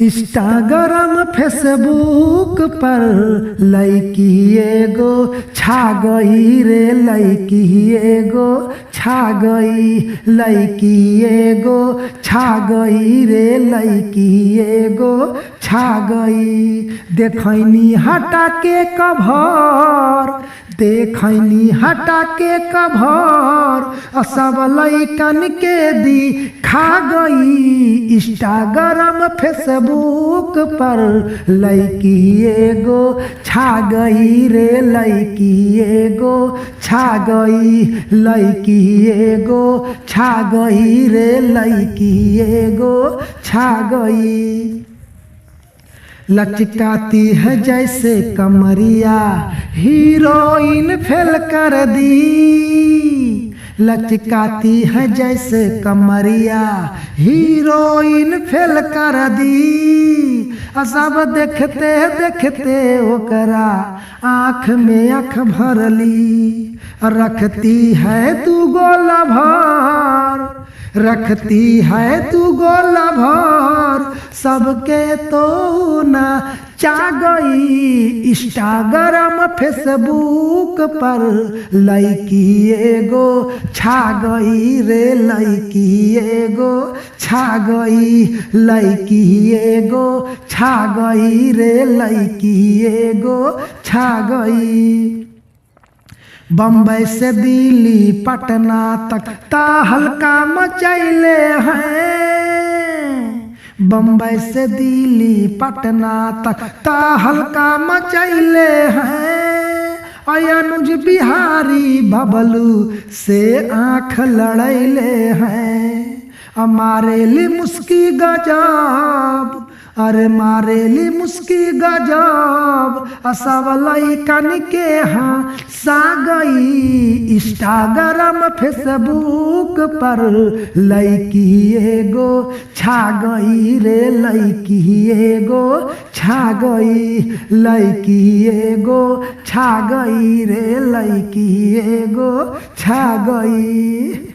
Instagram Facebook पर लइकी एगो छा गई रे, लइकी एगो छा गई, लइकी एगो छा गई रे, लइकी एगो छा गई। देखनी हटा के कभर, देखनी हटा के कभर, सब लइकन के दी खा गई। इंस्टाग्राम फेसबुक पर लइकी एगो छा गई रे, लइकी एगो छा गई, लइकी एगो छा गई रे, लइकी एगो छा गई। लचकाती है जैसे कमरिया, हीरोइन फेल कर दी। लचकाती है जैसे कमरिया, हीरोइन फेल कर दी। सब देखते देखते ओकरा आँख में आँख भरली। रखती है तू गोला भर, रखती है तू गोला भर, सबके तो ना चा गई। इंस्टाग्राम फेसबुक पर लइकी एगो छा गई रे, लइकी एगो छा गई, लइकी एगो छा गई रे, लइकी एगो छा गई। बम्बई से दिल्ली पटना तक ता हल्का मचैले हैं। बम्बई से दिल्ली पटना तक ता हल्का मचैले हैं। अनुज बिहारी बबलू से आँख लड़ैले हैं। हमारे लिए मुस्की गजब, अरे मारे ली मुस्की गजब, सब लइकन के हाँ सा गई। इंस्टाग्राम फेसबुक पर लइकी एगो छा गई रे, लइकी एगो छा गई, लइकी एगो छा गई रे, लइकी एगो छा गई।